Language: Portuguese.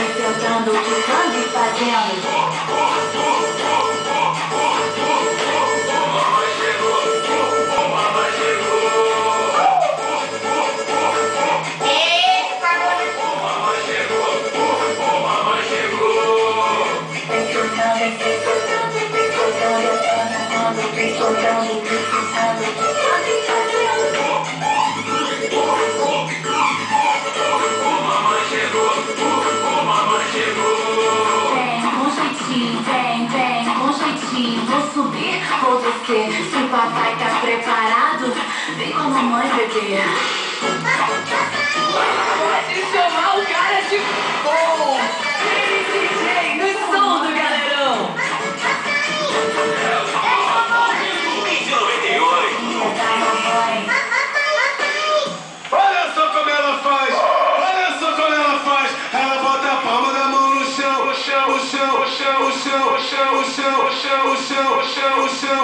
sentando, quicando e fazendo. Vou subir, vou descer. Se o papai tá preparado, vem com a mamãe, bebê. Pode chamar o cara de bom. Ei, DJ, no som do galerão. Olha só como ela faz. Olha só como ela faz. Ela bota a palma da mão no chão, o chão, o chão, o chão, o chão, o chão, o chão, o chão, o chão, o chão, o chão.